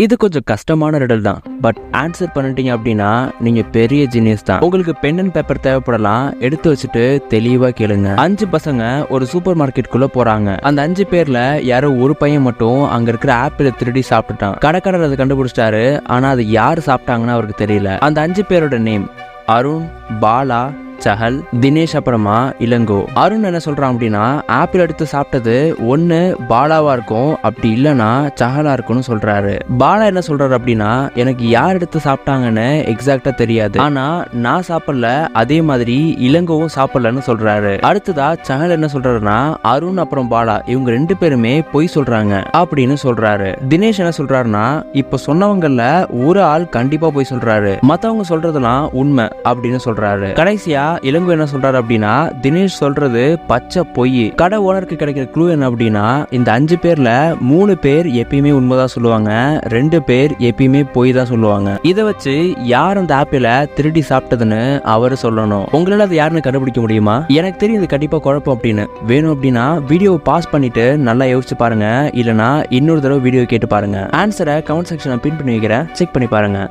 இது கொஞ்சம் கஷ்டமான ரிடல் தான், பட் ஆன்சர் பண்ணிட்டீங்க அப்படின்னா நீங்க பெரிய ஜீனியஸ் தான். உங்களுக்கு பென் அண்ட் பேப்பர் தேவைப்படலாம், எடுத்து வச்சுட்டு தெளிவா கேளுங்க. 5 பசங்க ஒரு சூப்பர் மார்க்கெட்டுக்குள்ள போறாங்க. அந்த 5 பேர்ல யாரோ ஒரு பையன் மட்டும் அங்க இருக்கிற ஆப்பிளை திருடி சாப்பிட்டுட்டான். கடைக்காரர் அதை கண்டுபிடிச்சிட்டாரு, ஆனா அது யாரு சாப்பிட்டாங்கன்னு அவருக்கு தெரியல. அந்த 5 பேரோட நேம் அருண், பாலா, சஹல், தினேஷ், அப்புறமா இளங்கோ. அருண் என்ன சொல்றான் அப்படின்னா, ஆப்பிள் எடுத்து சாப்பிட்டது ஒண்ணு பாலாவா இருக்கும், அப்படி இல்லைன்னா சஹலா இருக்கும்னு சொல்றாரு. பாலா என்ன சொல்றாரு அப்படின்னா, எனக்கு யார் எடுத்து சாப்பிட்டாங்கன்னு எக்ஸாக்டா தெரியாது, ஆனா நான் சாப்பிடல, அதே மாதிரி இளங்கோவும் சாப்பிடலன்னு சொல்றாரு. அடுத்ததா சஹல் என்ன சொல்றாருன்னா, அருண் அப்புறம் பாலா இவங்க 2 பேருமே பொய் சொல்றாங்க அப்படின்னு சொல்றாரு. தினேஷ் என்ன சொல்றாருன்னா, இப்ப சொன்னவங்கல்ல ஒரு ஆள் கண்டிப்பா பொய் சொல்றாரு, மத்தவங்க சொல்றதெல்லாம் உண்மை அப்படின்னு சொல்றாரு. கடைசியா இளங்கோ என்ன சொல்றாரு அப்படின்னா, தினேஷ் சொல்றது பச்சை பொய். கடை ஓனருக்கு கிடைக்கிற க்ளூ என்ன அப்படின்னா, இந்த 5 பேர்ல 3 பேர் எப்பயுமே உண்மைதான் சொல்லுவாங்க, 2 பேர் எப்பயுமே பொய் தான் சொல்லுவாங்க. இதை வச்சு யார் அந்த ஆப்பிளை திருடி சாப்பிட்டதுன்னு அவரு சொல்லணும். உங்களால அது யாருன்னு கண்டுபிடிக்க முடியுமா? எனக்கு தெரியும் இது கண்டிப்பா குழப்பம் அப்படின்னு. வேணும் அப்படின்னா வீடியோவை பாஸ் பண்ணிட்டு நல்லா யோசிச்சு பாருங்க, இல்லனா இன்னொரு தடவை வீடியோ கேட்டு பாருங்க. ஆன்சரை கமெண்ட் செக்ஷன்ல பின் பண்ணி வைக்கிறேன், செக் பண்ணி பாருங்க.